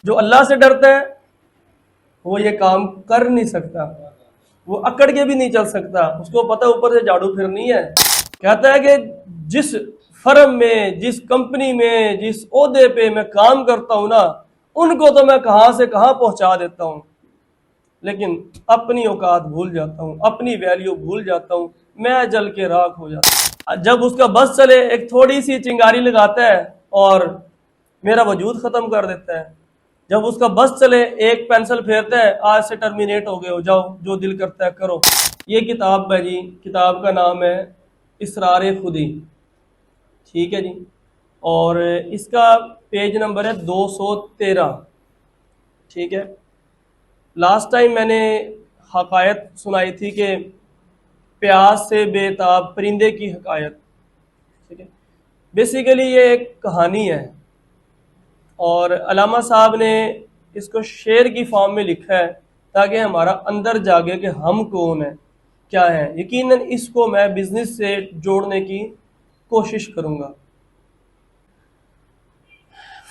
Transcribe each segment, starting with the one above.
जो अल्लाह से डरता है वो ये काम कर नहीं सकता, वो अकड़ के भी नहीं चल सकता, उसको पता ऊपर से झाड़ू फिरनी है। कहता है कि जिस फर्म में, जिस कंपनी में, जिस ओहदे पे मैं काम करता हूं ना, उनको तो मैं कहां से कहां पहुंचा देता हूं, लेकिन अपनी औकात भूल जाता हूं, अपनी वैल्यू भूल जाता हूं, मैं जल के राख हो जाता हूं। जब उसका बस चले एक थोड़ी सी चिंगारी लगाता है और मेरा वजूद खत्म कर देता है। जब उसका बस चले एक पेंसिल फेरता है, आज से टर्मिनेट हो गए हो, जाओ जो दिल करता है करो। ये किताब है जी, किताब का नाम है इसरार खुदी, ठीक है जी। और इसका पेज नंबर है 213, ठीक है। लास्ट टाइम मैंने हकायत सुनाई थी कि प्यास से बेताब परिंदे की हकायत, ठीक है। बेसिकली ये एक कहानी है और अलामा साहब ने इसको शेर की फॉर्म में लिखा है ताकि हमारा अंदर जागे कि हम कौन है, क्या है। यकीनन इसको मैं बिजनेस से जोड़ने की कोशिश करूंगा।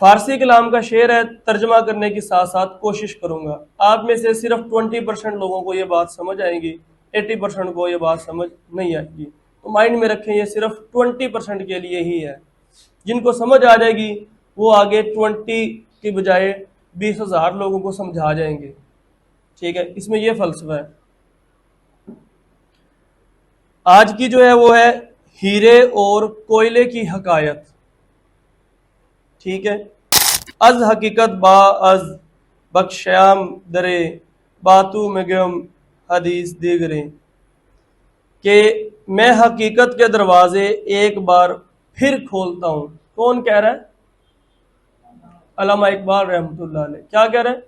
फारसी कलाम का शेर है, तर्जमा करने की साथ साथ कोशिश करूंगा। आप में से सिर्फ 20% लोगों को ये बात समझ आएगी, 80% को ये बात समझ नहीं आएगी। तो माइंड में रखें, ये सिर्फ 20% के लिए ही है। जिनको समझ आ जाएगी वो आगे 20 की बजाय 20,000 लोगों को समझा जाएंगे, ठीक है। इसमें यह फलसफा है। आज की जो है वो है हीरे और कोयले की हकायत, ठीक है। अज हकीकत बा अज बख्श्याम दरे बातू में गम हदीस दिगरे, कि मैं हकीकत के दरवाजे एक बार फिर खोलता हूं। कौन कह रहा है? अल्लामा इकबाल रहमतुल्लाह अलैह। क्या कह रहे हैं?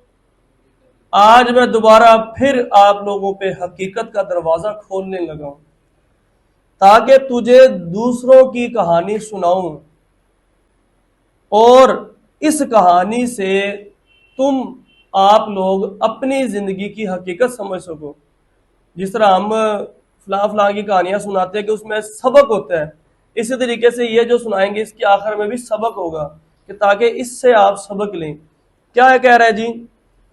आज मैं दोबारा फिर आप लोगों पे हकीकत का दरवाजा खोलने लगा हूं ताकि तुझे दूसरों की कहानी सुनाऊं और इस कहानी से तुम आप लोग अपनी जिंदगी की हकीकत समझ सको। जिस तरह हम फलां फलां की कहानियां सुनाते हैं कि उसमें सबक होता है, इसी तरीके से ये जो सुनाएंगे इसके आखिर में भी सबक होगा कि ताकि इससे आप सबक लें। क्या है कह रहा है जी?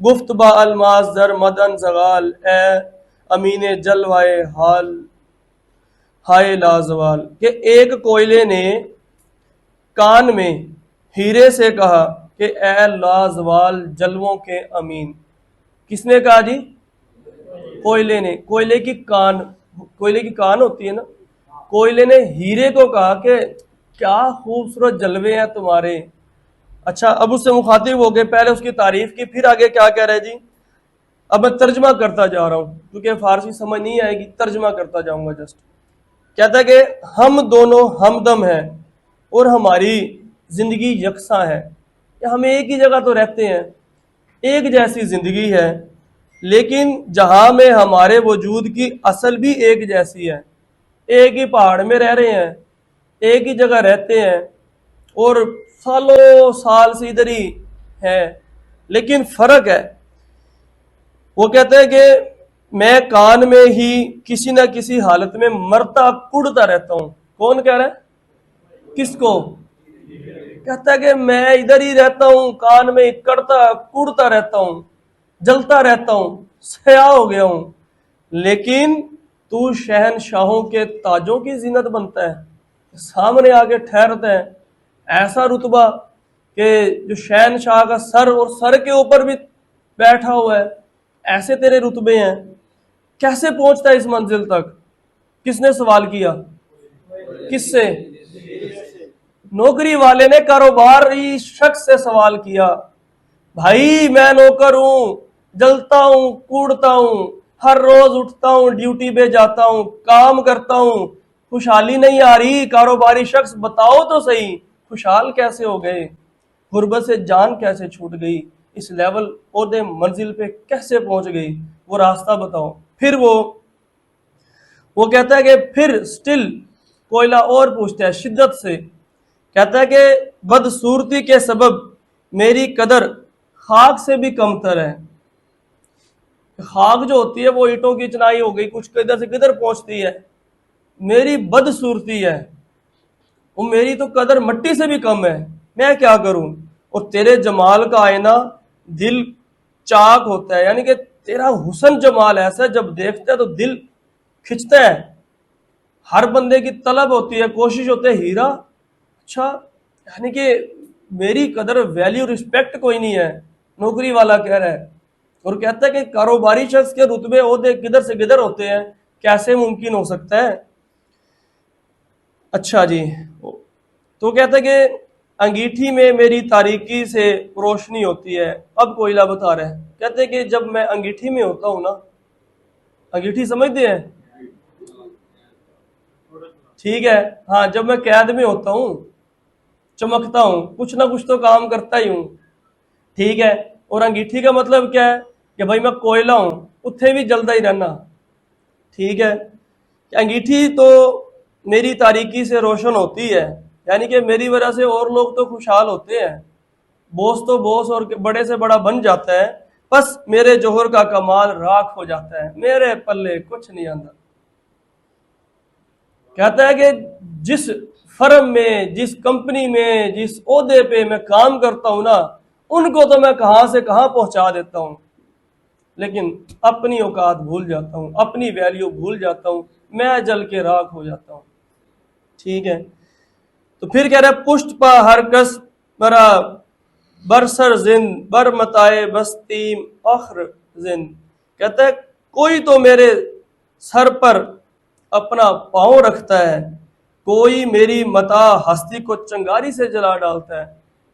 गुफ्त बा अलमास दर मदन जगाल, ए अमीने जलवाए हाल हाय लाजवाल, कि एक कोयले ने कान में हीरे से कहा कि ए लाजवाल जलवों के अमीन। किसने कहा जी? कोयले ने। कोयले की कान होती है ना। कोयले ने हीरे को कहा कि क्या खूबसूरत जलवे हैं तुम्हारे। अच्छा, अब उससे मुखातिब हो गए, पहले उसकी तारीफ की, फिर आगे क्या कह रहे हैं जी? अब मैं तर्जमा करता जा रहा हूं क्योंकि फारसी समझ नहीं आएगी, तर्जमा करता जाऊंगा जस्ट। कहता है कि हम दोनों हमदम हैं और हमारी जिंदगी यकसा है, कि हम एक ही जगह तो रहते हैं, एक जैसी जिंदगी है, लेकिन जहां में हमारे वजूद की असल भी एक जैसी है। एक ही पहाड़ में रह रहे हैं, एक ही जगह रहते हैं और सालों साल से इधर ही है, लेकिन फर्क है। वो कहते हैं कि मैं कान में ही किसी ना किसी हालत में मरता कुड़ता रहता हूं। कौन कह रहा है? किसको? कहता है कि मैं इधर ही रहता हूं, कान में कड़ता कुड़ता रहता हूं, जलता रहता हूं, सया हो गया हूं, लेकिन तू शहनशाहों के ताजों की जीनत बनता है, सामने आके ठहरता है। ऐसा रुतबा कि जो शहनशाह का सर और सर के ऊपर भी बैठा हुआ है, ऐसे तेरे रुतबे हैं। कैसे पहुंचता है इस मंजिल तक? किसने सवाल किया? किससे? नौकरी वाले ने कारोबारी शख्स से सवाल किया। भाई मैं नौकर हूं, जलता हूं, कूड़ता हूं, हर रोज उठता हूं, ड्यूटी पे जाता हूं, काम करता हूं, खुशहाली नहीं आ रही। कारोबारी शख्स बताओ तो सही, खुशहाल कैसे हो गए? गुर्बत से जान कैसे छूट गई? इस लेवल ओहदे मंजिल पे कैसे पहुंच गई? वो रास्ता बताओ। फिर वो कहता है कि फिर स्टिल कोयला और पूछता है शिद्दत से, कहता है कि बदसूरती के सबब मेरी कदर खाक से भी कमतर है। खाक जो होती है वो ईंटों की चिनाई हो गई, कुछ किधर से किधर पहुंचती है। मेरी बदसूरती है, वो मेरी तो कदर मट्टी से भी कम है, मैं क्या करूं? और तेरे जमाल का आईना दिल चाक होता है, यानी कि तेरा हुस्न जमाल ऐसा है, जब देखते हैं तो दिल खिंचता है। हर बंदे की तलब होती है, कोशिश होती है हीरा, अच्छा यानी कि मेरी कदर वैल्यू रिस्पेक्ट कोई नहीं है, नौकरी वाला कह रहा है। और कहता है कि कारोबारी शख्स के रुतबे ओहदे किधर से किधर होते हैं, कैसे मुमकिन हो सकता है। अच्छा जी, तो कहता है कि अंगीठी में मेरी तारीकी से रोशनी होती है। अब कोयला बता रहा है, कहते हैं कि जब मैं अंगीठी में होता हूं ना, अंगीठी समझते हैं, ठीक है, हाँ, जब मैं कैद में होता हूँ चमकता हूँ, कुछ ना कुछ तो काम करता ही हूँ, ठीक है। और अंगीठी का मतलब क्या है कि भाई मैं कोयला हूं, उत्थे भी जलता ही रहना, ठीक है। अंगीठी तो मेरी तारीकी से रोशन होती है, यानी कि मेरी वजह से और लोग तो खुशहाल होते हैं, बॉस तो बॉस और बड़े से बड़ा बन जाता है, बस मेरे जोहर का कमाल राख हो जाता है, मेरे पल्ले कुछ नहीं आता। कहता है कि जिस फर्म में, जिस कंपनी में, जिस ओहदे पे मैं काम करता हूं ना, उनको तो मैं कहां से कहां पहुंचा देता हूं, लेकिन अपनी औकात भूल जाता हूं, अपनी वैल्यू भूल जाता हूं, मैं जल के राख हो जाता हूं, ठीक है। तो फिर कह रहा है पुष्ट पा हर कस बरा बरसर जिन बर मताए बस्तीम अख्र जिन। कहता है कोई तो मेरे सर पर अपना पांव रखता है, कोई मेरी मता हस्ती को चंगारी से जला डालता है।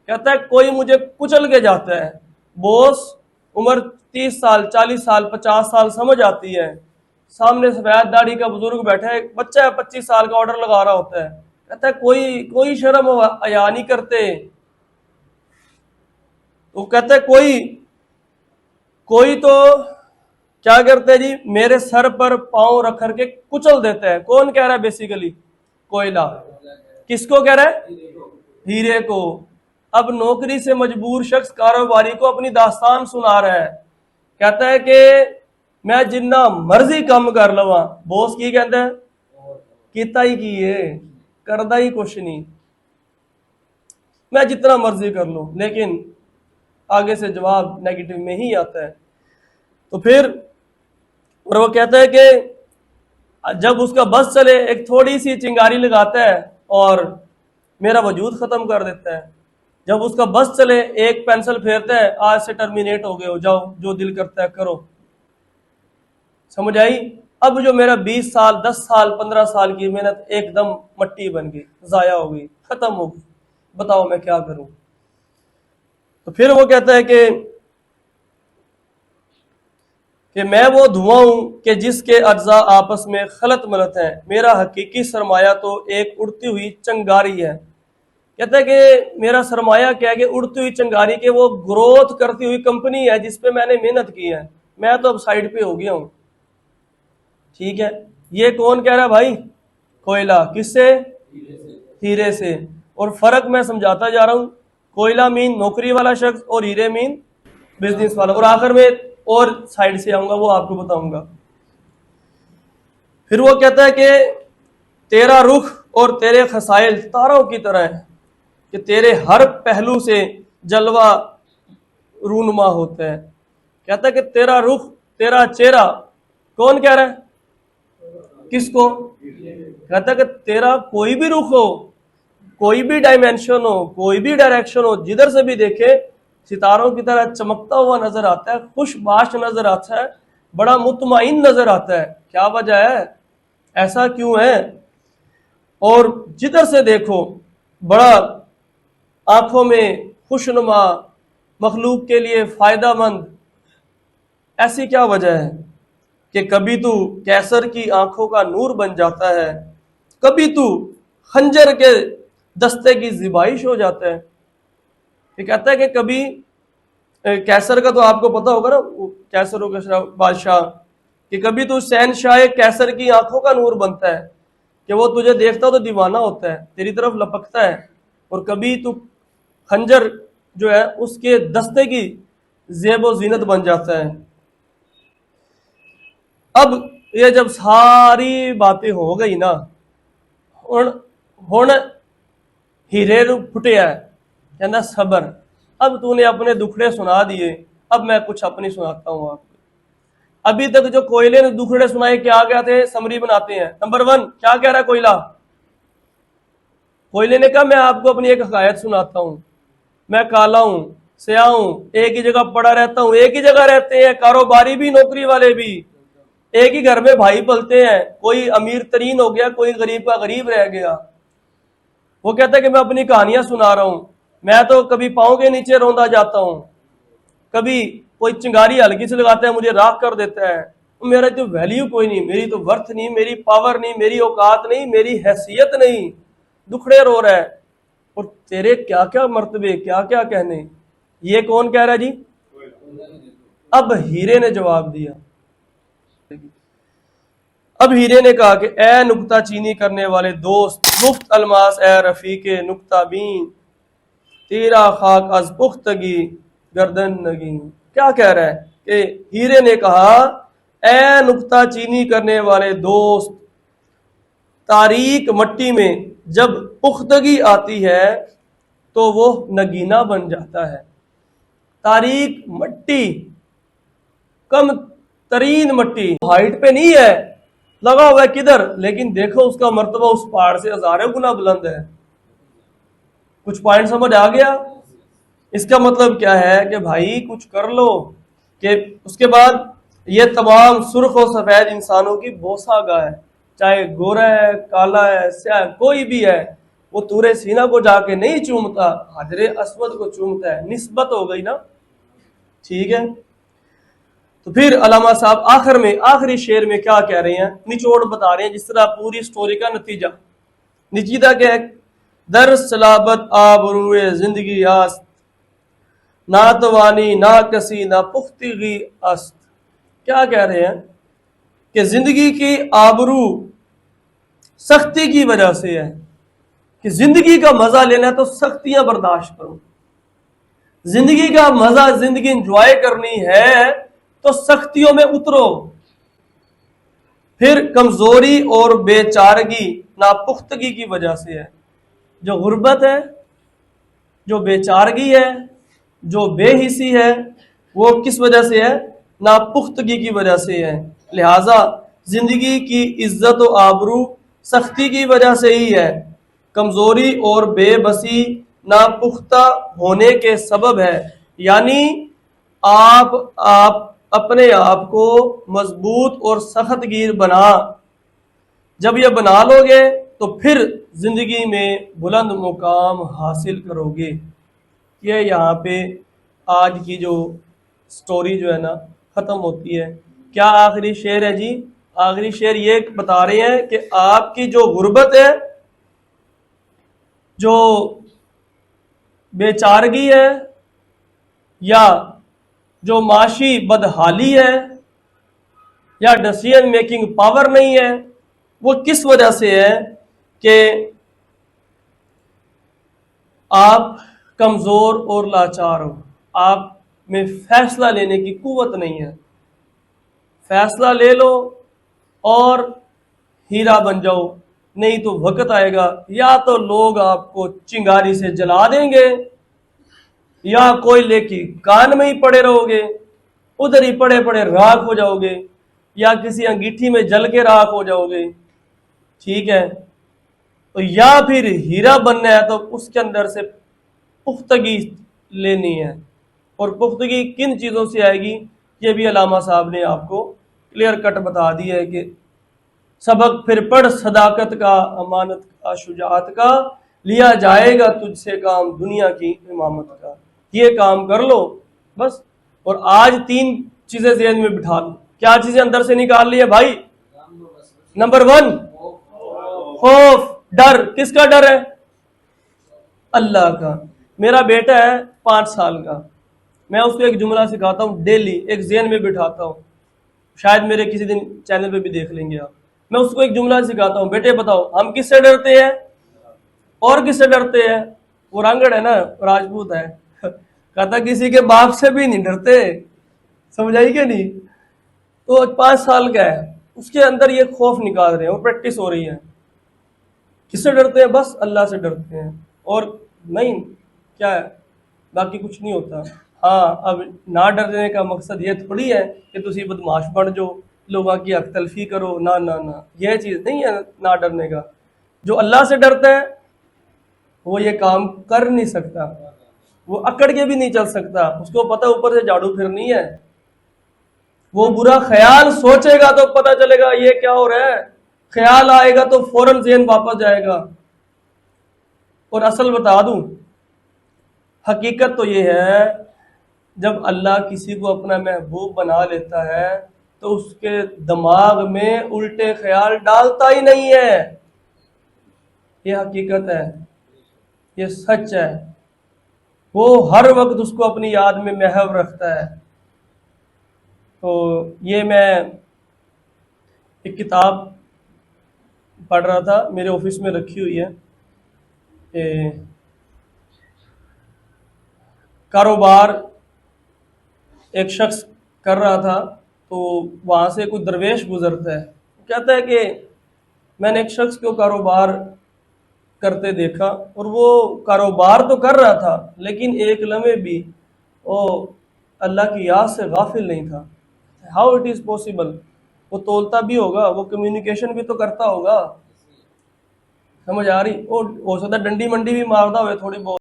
कहता है कोई मुझे कुचल के जाता है, बॉस उम्र 30 साल 40 साल 50 साल समझ आती है, सामने सफेद दाढ़ी का बुजुर्ग बैठा है, बच्चा है 25 साल का ऑर्डर लगा रहा होता है, कहता है कोई कोई शर्म हया नहीं करते। तो कहता है कोई कोई तो क्या करते हैं जी, मेरे सर पर पांव रख करके कुचल देता है। कौन कह रहा है? बेसिकली कोयला। किसको कह रहा है? हीरे को। अब नौकरी से मजबूर शख्स कारोबारी को अपनी दास्तान सुना रहा है, कहता है कि मैं जिन्ना मर्जी कम कर लवा, बॉस की कहता है किता ही की है, करदा ही कुछ नहीं, मैं जितना मर्जी कर लूं, लेकिन आगे से जवाब नेगेटिव में ही आता है। तो फिर और वो कहता है कि जब उसका बस चले एक थोड़ी सी चिंगारी लगाता है और मेरा वजूद खत्म कर देता है। जब उसका बस चले एक पेंसिल फेरता है, आज से टर्मिनेट हो गए हो, जाओ जो दिल करता है करो। समझ आई? अब जो मेरा 20 साल 10 साल 15 साल की मेहनत एकदम मट्टी बन गई, जाया हो गई, खत्म हो गई, बताओ मैं क्या करूं। तो फिर वो कहता है कि मैं वो धुआं हूं कि जिसके अज्जा आपस में खलत मलत हैं, मेरा हकीकी सरमाया तो एक उड़ती हुई चंगारी है। कहता है कि मेरा सरमाया क्या है कि उड़ती हुई चंगारी के वो ग्रोथ करती हुई कंपनी है जिसपे मैंने मेहनत की है, मैं तो अब साइड पे हो गया हूं, ठीक है। ये कौन कह रहा है भाई? कोयला। किससे? हीरे से। और फर्क मैं समझाता जा रहा हूं, कोयला मीन नौकरी वाला शख्स और हीरे मीन बिजनेस वाला। और आखिर में और साइड से आऊंगा, वो आपको बताऊंगा। फिर वो कहता है कि तेरा रुख और तेरे खसाइल तारों की तरह है कि तेरे हर पहलू से जलवा रूनुमा होता है। कहता है कि तेरा रुख, तेरा चेहरा, कौन कह रहा है? किसको? कहता है कि तेरा कोई भी रुख हो, कोई भी डायमेंशन हो, कोई भी डायरेक्शन हो, जिधर से भी देखे सितारों की तरह चमकता हुआ नजर आता है, खुशबाश नजर आता है, बड़ा मुतमईन नजर आता है। क्या वजह है? ऐसा क्यों है? और जिधर से देखो बड़ा आंखों में खुशनुमा, मखलूक के लिए फायदामंद। ऐसी क्या वजह है कि कभी तू कैसर की आंखों का नूर बन जाता है, कभी तू खंजर के दस्ते की जिबाइश हो जाता है। ये कहता है कि कभी कैसर का तो आपको पता होगा ना, कैसर हो बादशाह, कि कभी तू शहनशाह कैसर की आंखों का नूर बनता है कि वो तुझे देखता तो दीवाना होता है, तेरी तरफ लपकता है। और कभी तू खंजर जो है उसके दस्ते की जेबो जीनत बन जाता है। अब ये जब सारी बातें हो गई ना, हुण हीरे नूं फुटिया, कहना सबर, अब तूने अपने दुखड़े सुना दिए, अब मैं कुछ अपनी सुनाता हूँ आपको। अभी तक जो कोयले ने दुखड़े सुनाए क्या क्या थे, समरी बनाते हैं। नंबर 1 क्या कह रहा है कोयला? कोयले ने कहा मैं आपको अपनी एक हकायत सुनाता हूं, मैं काला हूं, स्याह हूं, एक ही जगह पड़ा रहता हूं, एक ही जगह रहते हैं कारोबारी भी नौकरी वाले भी, एक ही घर में भाई पलते हैं, कोई अमीर तरीन हो गया, कोई गरीब का गरीब रह गया। वो कहता है कि मैं अपनी कहानियां सुना रहा हूं, मैं तो कभी पांव के नीचे रौंदा जाता हूं, कभी कोई चिंगारी हल्की से लगाता है मुझे राख कर देता है, मेरा तो वैल्यू कोई नहीं, मेरी तो वर्थ नहीं, मेरी पावर नहीं, मेरी औकात नहीं, मेरी हैसियत नहीं, दुखड़े रो रहा है। और तेरे क्या क्या मर्तबे, क्या क्या कहने। ये कौन कह रहा है जी? अब हीरे ने जवाब दिया। अब हीरे ने कहा कि ए नुक्ता चीनी करने वाले दोस्त, मुफ्त अलमास ए रफीके नुक्ता बीन, तेरा खाक अज पुख्तगी गर्दन नगी। क्या कह रहा है कि हीरे ने कहा ए नुक्ता चीनी करने वाले दोस्त, तारीक मट्टी में जब पुख्तगी आती है तो वो नगीना बन जाता है। तारीक मट्टी, कम तरीन मट्टी, हाइट पे नहीं है, लगा हुआ है किधर, लेकिन देखो उसका मर्तबा उस पहाड़ से हजारों गुना बुलंद है। कुछ पॉइंट समझ आ गया? इसका मतलब क्या है कि भाई कुछ कर लो। कि उसके बाद ये तमाम सुर्ख और सफेद इंसानों की बोसागा है, चाहे गोरा है, काला है, स्याह, कोई भी है, वो तूरे सीना को जाके नहीं चूमता, हजरे अस्वद को चूमता है। निस्बत हो गई ना, ठीक है। तो फिर अलामा साहब आखिर में, आखिरी शेर में क्या कह रहे हैं, निचोड़ बता रहे हैं, जिस तरह पूरी स्टोरी का नतीजा। निचीदा क्या है? दर सलाबत आबरूए जिंदगी आस्त, ना तवानी ना कसी ना पुख्तगी अस्त। क्या कह रहे हैं कि जिंदगी की आबरू सख्ती की वजह से है, कि जिंदगी का मजा लेना है तो सख्तियां बर्दाश्त करो, जिंदगी का मजा, जिंदगी इंजॉय करनी है तो सख्तियों में उतरो। फिर कमजोरी और बेचारगी नापुख्तगी की वजह से है। जो गुर्बत है, जो बेचारगी है, जो बेहिसी है, वो किस वजह से है? नापुख्तगी की वजह से है। लिहाजा जिंदगी की इज्जत और आबरू सख्ती की वजह से ही है। कमजोरी और बेबसी नापुख्ता होने के सबब है। यानी आप अपने आप को मजबूत और सख्त गिर बना, जब ये बना लोगे तो फिर जिंदगी में बुलंद मुकाम हासिल करोगे। ये यहाँ पे आज की जो स्टोरी जो है ना खत्म होती है। क्या आखिरी शेर है जी? आखिरी शेर ये बता रहे हैं कि आपकी जो गुर्बत है, जो बेचारगी है, या जो माशी बदहाली है, या डिसीजन मेकिंग पावर नहीं है, वो किस वजह से है? कि आप कमजोर और लाचार हो, आप में फैसला लेने की कुव्वत नहीं है। फैसला ले लो और हीरा बन जाओ, नहीं तो वक्त आएगा या तो लोग आपको चिंगारी से जला देंगे, या कोयले की कान में ही पड़े रहोगे, उधर ही पड़े पड़े राख हो जाओगे, या किसी अंगीठी में जल के राख हो जाओगे। ठीक है, तो या फिर हीरा बनना है तो उसके अंदर से पुख्तगी लेनी है। और पुख्तगी किन चीज़ों से आएगी, ये भी अलामा साहब ने आपको क्लियर कट बता दिया है कि सबक फिर पढ़ सदाकत का, अमानत का, शुजाअत का, लिया जाएगा तुझसे काम दुनिया की इमामत का। ये काम कर लो बस। और आज 3 चीजें ज़हन में बिठा लो। क्या चीजें अंदर से निकाल ली है भाई? नंबर 1 खौफ, डर। किसका डर है? अल्लाह का। मेरा बेटा है 5 साल का, मैं उसको एक जुमला सिखाता हूँ डेली, एक ज़हन में बिठाता हूँ, शायद मेरे किसी दिन चैनल पे भी देख लेंगे आप। मैं उसको एक जुमला सिखाता हूँ, बेटे बताओ हम किससे डरते हैं और किससे डरते हैं? वो रांगड़ है ना, राजपूत है, कहता किसी के बाप से भी नहीं डरते। समझ आई क्या नहीं? तो 5 साल का है, उसके अंदर ये खौफ निकाल रहे हैं, वो प्रैक्टिस हो रही है। किससे डरते हैं? बस अल्लाह से डरते हैं। और नहीं क्या है, बाकी कुछ नहीं होता। हाँ, अब ना डरने का मकसद ये थोड़ी है कि तुसी बदमाश बन जाओ, लोगों की हक तलफी करो, ना ना ना, यह चीज़ नहीं है ना डरने का। जो अल्लाह से डरता है वो ये काम कर नहीं सकता, वो अकड़ के भी नहीं चल सकता, उसको पता ऊपर से झाड़ू फिरनी है। वो बुरा ख्याल सोचेगा तो पता चलेगा ये क्या हो रहा है, ख्याल आएगा तो फौरन ज़हन वापस जाएगा। और असल बता दूं, हकीकत तो ये है, जब अल्लाह किसी को अपना महबूब बना लेता है तो उसके दिमाग में उल्टे ख्याल डालता ही नहीं है। ये हकीकत है, ये सच है। वो हर वक्त उसको अपनी याद में महव रखता है। तो ये मैं एक किताब पढ़ रहा था, मेरे ऑफिस में रखी हुई है। कारोबार एक शख्स कर रहा था, तो वहाँ से कोई दरवेश गुजरता है, कहता है कि मैंने एक शख्स को कारोबार करते देखा, और वो कारोबार तो कर रहा था लेकिन एक लम्हे भी वो अल्लाह की याद से गाफिल नहीं था। How it is possible? वो तोलता भी होगा, वो कम्युनिकेशन भी तो करता होगा, समझ आ रही? वो हो सकता है डंडी मंडी भी मारदा हुए थोड़ी बहुत।